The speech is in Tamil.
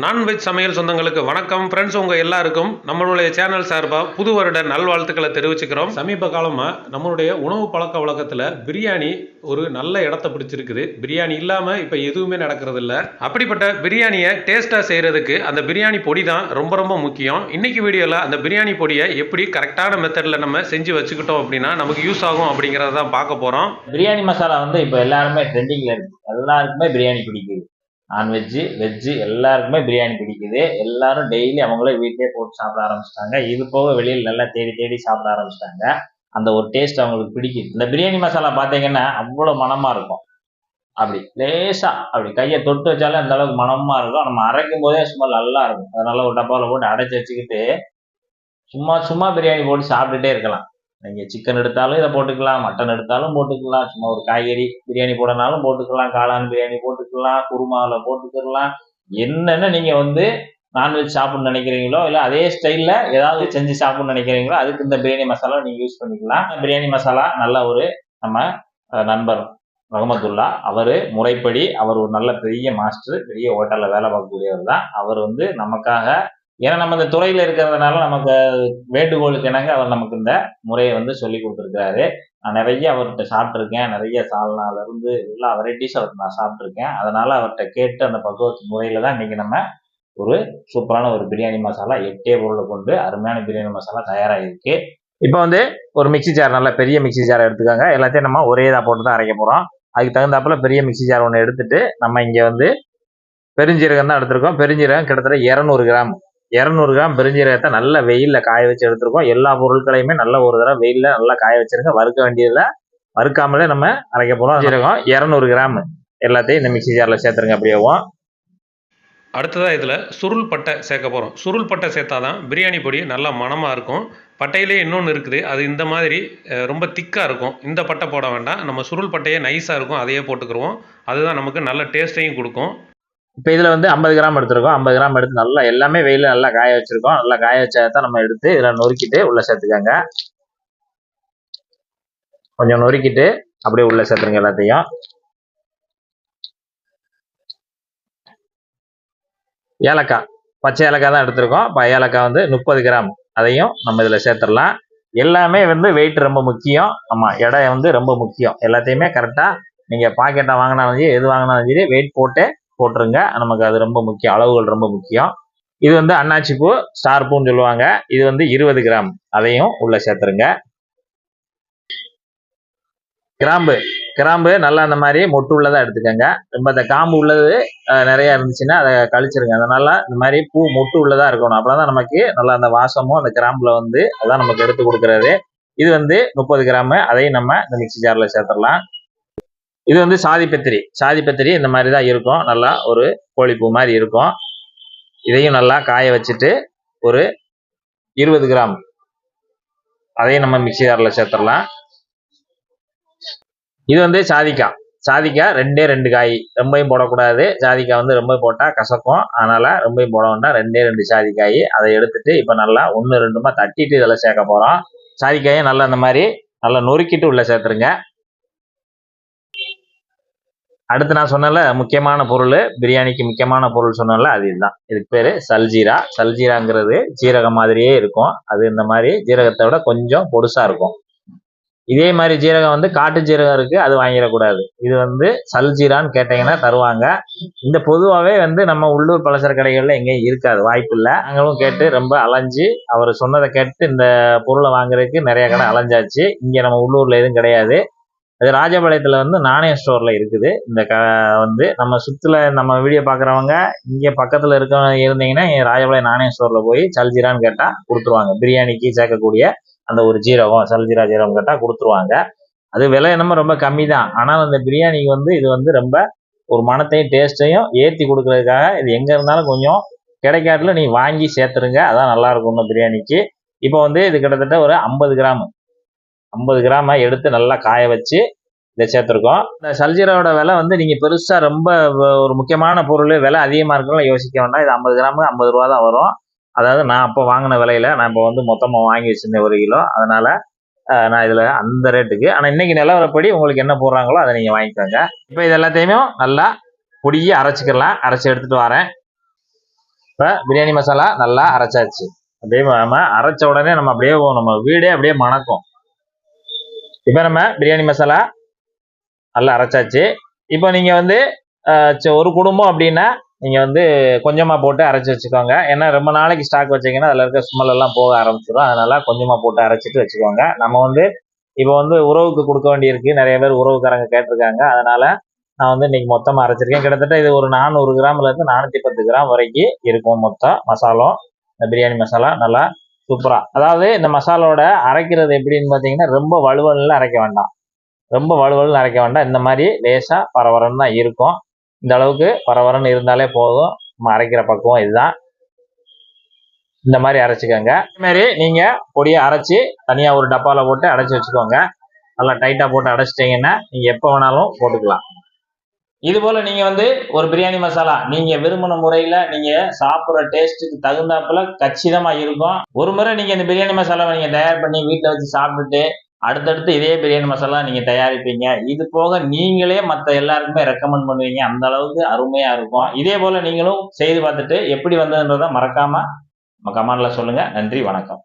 நான்வெஜ் சமையல் சொந்தங்களுக்கு வணக்கம் ஃப்ரெண்ட்ஸ். உங்கள் எல்லாருக்கும் நம்மளுடைய சேனல் சார்பாக புது வருட நல்வாழ்த்துக்களை தெரிவிச்சுக்கிறோம். சமீப காலமாக நம்மளுடைய உணவு பழக்க வழக்கத்தில் பிரியாணி ஒரு நல்ல இடத்த பிடிச்சிருக்குது. பிரியாணி இல்லாமல் இப்போ எதுவுமே நடக்கிறது இல்லை. அப்படிப்பட்ட பிரியாணியை டேஸ்ட்டாக செய்கிறதுக்கு அந்த பிரியாணி பொடி தான் ரொம்ப ரொம்ப முக்கியம். இன்னைக்கு வீடியோவில் அந்த பிரியாணி பொடியை எப்படி கரெக்டான மெத்தடில் நம்ம செஞ்சு வச்சுக்கிட்டோம் அப்படின்னா நமக்கு யூஸ் ஆகும் அப்படிங்கிறத தான் பார்க்க போகிறோம். பிரியாணி மசாலா வந்து இப்போ எல்லாருமே ட்ரெண்டிங்கில் இருக்குது. எல்லாருக்குமே பிரியாணி பிடிக்குது. நான்வெஜ்ஜு வெஜ்ஜு எல்லாருக்குமே பிரியாணி பிடிக்குது. எல்லாரும் டெய்லி அவங்களே வீட்டிலே போட்டு சாப்பிட ஆரம்பிச்சிட்டாங்க. இது போக வெளியில் நல்லா தேடி தேடி சாப்பிட ஆரம்பிச்சிட்டாங்க. அந்த ஒரு டேஸ்ட் அவங்களுக்கு பிடிக்குது. இந்த பிரியாணி மசாலா பார்த்தீங்கன்னா அவ்வளோ மனமாக இருக்கும். அப்படி லேசாக அப்படி கையை தொட்டு வச்சாலே அந்த அளவுக்கு மனமாக இருக்கும். நம்ம அரைக்கும் போதே சும்மா நல்லா இருக்கும். அதனால ஒரு டப்பாவில் போட்டு அடைச்சி வச்சுக்கிட்டு சும்மா சும்மா பிரியாணி போட்டு சாப்பிட்டுட்டே இருக்கலாம். நீங்கள் சிக்கன் எடுத்தாலும் இதை போட்டுக்கலாம், மட்டன் எடுத்தாலும் போட்டுக்கலாம், சும்மா ஒரு காய்கறி பிரியாணி போடனாலும் போட்டுக்கலாம், காளான் பிரியாணி போட்டுக்கலாம், குருமாவில் போட்டுக்கலாம். என்னென்ன நீங்கள் வந்து நான்வெஜ் சாப்பிட்ணுன்னு நினைக்கிறீங்களோ இல்லை அதே ஸ்டைலில் ஏதாவது செஞ்சு சாப்பிட்ணுன்னு நினைக்கிறீங்களோ அதுக்கு இந்த பிரியாணி மசாலா நீங்கள் யூஸ் பண்ணிக்கலாம். பிரியாணி மசாலா நல்ல ஒரு நம்ம நண்பர் ரஹமத்துல்லா அவர் முறைப்படி அவர் ஒரு நல்ல பெரிய மாஸ்டர், பெரிய ஹோட்டலில் வேலை பார்க்கக்கூடியவர் தான். அவர் வந்து நமக்காக, ஏன்னா நம்ம இந்த துறையில் இருக்கிறதுனால நமக்கு வேண்டுகோளுக்கு இணங்க அவர் நமக்கு இந்த முறையை வந்து சொல்லி கொடுத்துருக்காரு. நான் நிறைய அவர்கிட்ட சாப்பிட்ருக்கேன். நிறைய சால்னாலேருந்து எல்லா வெரைட்டிஸும் அவர்கிட்ட நான் சாப்பிட்ருக்கேன். அதனால் அவர்கிட்ட கேட்டு அந்த பக்குவத்து முறையில் தான் இன்றைக்கி நம்ம ஒரு சூப்பரான ஒரு பிரியாணி மசாலா 8 பொருளை கொண்டு அருமையான பிரியாணி மசாலா தயாராகிருக்கு. இப்போ வந்து ஒரு மிக்சி ஜார், நல்ல பெரிய மிக்சி ஜார் எடுத்துக்கோங்க. எல்லாத்தையும் நம்ம ஒரே இதாக போட்டு தான் அரைக்க போகிறோம். அதுக்கு தகுந்தாப்புல பெரிய மிக்சி ஜார் ஒன்று எடுத்துட்டு நம்ம இங்கே வந்து பெருஞ்சீரகம் தான் எடுத்திருக்கோம். பெருஞ்சீரகம் கிட்டத்தட்ட 200 கிராம் 200 கிராம் பெருஞ்சீரகத்தை நல்ல வெயிலில் காய வச்சு எடுத்துருக்கோம். எல்லா பொருட்களையுமே நல்ல ஒரு தடவை வெயிலில் நல்லா காய வச்சிருங்க. வறுக்க வேண்டியதில் வறுக்காமலே நம்ம அரைக்க போகிறோம். ஜீரகம் 200 கிராம் எல்லாத்தையும் இந்த மிக்சி ஜாரில் சேர்த்துருங்க. அப்படியேவும் அடுத்ததாக இதில் சுருள் பட்டை சேர்க்க போகிறோம். சுருள் பட்டை சேர்த்தா தான் பிரியாணி பொடி நல்லா மணமாக இருக்கும். பட்டையிலே இன்னொன்று இருக்குது, அது இந்த மாதிரி ரொம்ப திக்காக இருக்கும். இந்த பட்டை போட வேண்டாம், நம்ம சுருள் பட்டையே நைஸாக இருக்கும், அதையே போட்டுக்கிடுவோம். அதுதான் நமக்கு நல்ல டேஸ்ட்டையும் கொடுக்கும். இப்போ இதில் வந்து 50 கிராம் எடுத்துருக்கோம். 50 கிராம் எடுத்து நல்லா எல்லாமே வெயிலில் நல்லா காய வச்சுருக்கோம். நல்லா காய வச்சதான் நம்ம எடுத்து இதில் நொறுக்கிட்டு உள்ளே சேர்த்துக்கோங்க. கொஞ்சம் நொறுக்கிட்டு அப்படியே உள்ளே சேர்த்துருங்க எல்லாத்தையும். ஏலக்காய், பச்சை ஏலக்காய் தான் எடுத்திருக்கோம். இப்போ ஏலக்காய் வந்து 30 கிராம், அதையும் நம்ம இதில் சேர்த்துடலாம். எல்லாமே வந்து வெயிட் ரொம்ப முக்கியம். ஆமாம், எடை வந்து ரொம்ப முக்கியம். எல்லாத்தையுமே கரெக்டாக நீங்கள் பாக்கெட்டாக வாங்கினாலும் சரி, எது வாங்கினாலும் சரி, வெயிட் போட்டுருங்க. நமக்கு அது ரொம்ப முக்கியம். அளவுகள் ரொம்ப முக்கியம். இது வந்து அன்னாச்சி பூ, ஸ்டார் பூன்னு சொல்லுவாங்க. இது வந்து 20 கிராம், அதையும் உள்ளே சேர்த்துருங்க. கிராம்பு நல்லா அந்த மாதிரி மொட்டு உள்ளதாக எடுத்துக்கோங்க. ரொம்ப அந்த காம்பு உள்ளது நிறையா இருந்துச்சுன்னா அதை கழிச்சிருங்க. அதனால இந்த மாதிரி பூ மொட்டு உள்ளதாக இருக்கணும். அப்போ தான் நமக்கு நல்லா அந்த வாசமும் அந்த கிராம்பில் வந்து அதான் நமக்கு எடுத்து கொடுக்குறது. இது வந்து 30 கிராமு, அதையும் நம்ம இந்த மிக்சி ஜாரில் சேர்த்துடலாம். இது வந்து சாதிப்பத்திரி இந்த மாதிரி தான் இருக்கும். நல்லா ஒரு கோழிப்பூ மாதிரி இருக்கும். இதையும் நல்லா காய வச்சுட்டு ஒரு 20 கிராம், அதையும் நம்ம மிக்சி ஜாரில் சேர்த்துடலாம். இது வந்து சாதிக்காய் 2 காய், ரொம்பவும் போடக்கூடாது. சாதிக்காய் வந்து ரொம்ப போட்டால் கசக்கும். அதனால் ரொம்பவும் போட வேண்டாம். 2 சாதிக்காய், அதை எடுத்துட்டு இப்போ நல்லா 1 2 தட்டிட்டு இதில் சேர்க்க போகிறோம். சாதிக்காயை நல்லா அந்த மாதிரி நல்லா நொறுக்கிட்டு உள்ளே சேர்த்துருங்க. அடுத்து நான் சொன்னல முக்கியமான பொருள், பிரியாணிக்கு முக்கியமான பொருள் சொன்னல, அது இதுதான். இதுக்கு பேர் சல்ஜீராங்கிறது ஜீரகம் மாதிரியே இருக்கும். அது இந்த மாதிரி ஜீரகத்தை விட கொஞ்சம் பொடுசாக இருக்கும். இதே மாதிரி ஜீரகம் வந்து காட்டு ஜீரகம் இருக்குது, அது வாங்கிடக்கூடாது. இது வந்து சல்ஜீரான்னு கேட்டிங்கன்னா தருவாங்க. இந்த பொதுவாகவே வந்து நம்ம உள்ளூர் பலசர கடைகளில் எங்கேயும் இருக்காது, வாய்ப்பு இல்லை. நாங்களும் கேட்டு ரொம்ப அலைஞ்சு அவர் சொன்னதை கேட்டு இந்த பொருளை வாங்குறதுக்கு நிறைய கடை அலைஞ்சாச்சு. இங்கே நம்ம உள்ளூரில் எதுவும் கிடையாது. அது ராஜபாளையத்தில் வந்து நாணய ஸ்டோரில் இருக்குது. இந்த வந்து நம்ம சுற்றுல நம்ம வீடியோ பார்க்குறவங்க இங்கே பக்கத்தில் இருந்தீங்கன்னா ராஜபாளையம் நாணய ஸ்டோரில் போய் சல்ஜீரான்னு கேட்டால் கொடுத்துருவாங்க. பிரியாணிக்கு சேர்க்கக்கூடிய அந்த ஒரு ஜீரகம், சல்ஜீரா ஜீரகம் கேட்டால் கொடுத்துருவாங்க. அது விலை என்னமோ ரொம்ப கம்மி தான். ஆனால் அந்த பிரியாணிக்கு வந்து இது வந்து ரொம்ப ஒரு மனத்தையும் டேஸ்ட்டையும் ஏற்றி கொடுக்குறதுக்காக இது எங்கே இருந்தாலும் கொஞ்சம் கிடைக்காட்டுல நீ வாங்கி சேர்த்துருங்க. அதான் நல்லாயிருக்கும் இன்னும் பிரியாணிக்கு. இப்போ வந்து இது கிட்டத்தட்ட ஒரு 50 கிராமை எடுத்து நல்லா காய வச்சு இதை சேர்த்துருக்கோம். இந்த சல்ஜீராவோட விலை வந்து நீங்கள் பெருசாக ரொம்ப ஒரு முக்கியமான பொருள், விலை அதிகமாக இருக்குன்னு யோசிக்க வேண்டாம். இது 50 கிராமு 50 ரூபா தான் வரும். அதாவது நான் அப்போ வாங்கின விலையில் நான் இப்போ வந்து மொத்தமாக வாங்கி வச்சுருந்தேன் 1 கிலோ. அதனால் நான் இதில் அந்த ரேட்டுக்கு, ஆனால் இன்றைக்கி நிலவரப்படி உங்களுக்கு என்ன போடுறாங்களோ அதை நீங்கள் வாங்கிக்கோங்க. இப்போ இது எல்லாத்தையுமே நல்லா பொடியை அரைச்சிக்கலாம். அரைச்சி எடுத்துகிட்டு வரேன். இப்போ பிரியாணி மசாலா நல்லா அரைச்சாச்சு. அப்படியே நம்ம அரைச்ச உடனே நம்ம வீடே அப்படியே மணக்கும். இப்போ நம்ம பிரியாணி மசாலா நல்லா அரைச்சாச்சு. இப்போ நீங்க வந்து ஒரு குடும்பம் அப்படின்னா நீங்க வந்து கொஞ்சமா போட்டு அரைச்சு வச்சுக்கோங்க. ஏன்னா ரொம்ப நாளைக்கு ஸ்டாக் வச்சீங்கன்னா அதுல இருக்க ஸ்மெல் எல்லாம் போக ஆரம்பிச்சிடும். அதனால கொஞ்சமா போட்டு அரைச்சிட்டு வச்சுக்கோங்க. நம்ம வந்து இப்போ வந்து உறவுக்கு கொடுக்க வேண்டியிருக்கு. நிறைய பேர் உறவுக்காரங்க கேட்டிருக்காங்க. அதனால நான் வந்து இன்னைக்கு மொத்தமா அரைச்சிருக்கேன். கிட்டத்தட்ட இது ஒரு 400 கிராம்ல இருந்து 410 கிராம் வரைக்கும் இருக்கும் மொத்தம் மசாலா. இந்த பிரியாணி மசாலா நல்லா சூப்பரா. அதாவது இந்த மசாலோட அரைக்கிறது எப்படின்னு பார்த்தீங்கன்னா ரொம்ப வலுவலுன்னு அரைக்க வேண்டாம். ரொம்ப வலுவலுன்னு அரைக்க வேண்டாம். இந்த மாதிரி லேசா பரபரன்னு தான் இருக்கும். இந்த அளவுக்கு பரபரன்னு இருந்தாலே போதும். நம்ம அரைக்கிற பக்குவம் இதுதான். இந்த மாதிரி அரைச்சிக்கோங்க. இதே மாதிரி நீங்க பொடியை அரைச்சி தனியா ஒரு டப்பால போட்டு அடைச்சி வச்சுக்கோங்க. நல்லா டைட்டா போட்டு அடைச்சிட்டீங்கன்னா நீங்க எப்போ வேணாலும் போட்டுக்கலாம். இது போல நீங்க வந்து ஒரு பிரியாணி மசாலா நீங்க விரும்பின முறையில நீங்க சாப்பிடுற டேஸ்ட்டுக்கு தகுந்தாப்புல கச்சிதமா இருக்கும். ஒரு முறை நீங்க இந்த பிரியாணி மசாலாவை நீங்க தயார் பண்ணி வீட்டுல வச்சு சாப்பிட்டுட்டு அடுத்தடுத்து இதே பிரியாணி மசாலா நீங்க தயாரிப்பீங்க. இது போக நீங்களே மத்த எல்லாருக்குமே ரெக்கமெண்ட் பண்ணுவீங்க. அந்த அளவுக்கு அருமையா இருக்கும். இதே போல நீங்களும் செய்து பார்த்துட்டு எப்படி வந்ததுன்றதை மறக்காம கமெண்ட்ல சொல்லுங்க. நன்றி, வணக்கம்.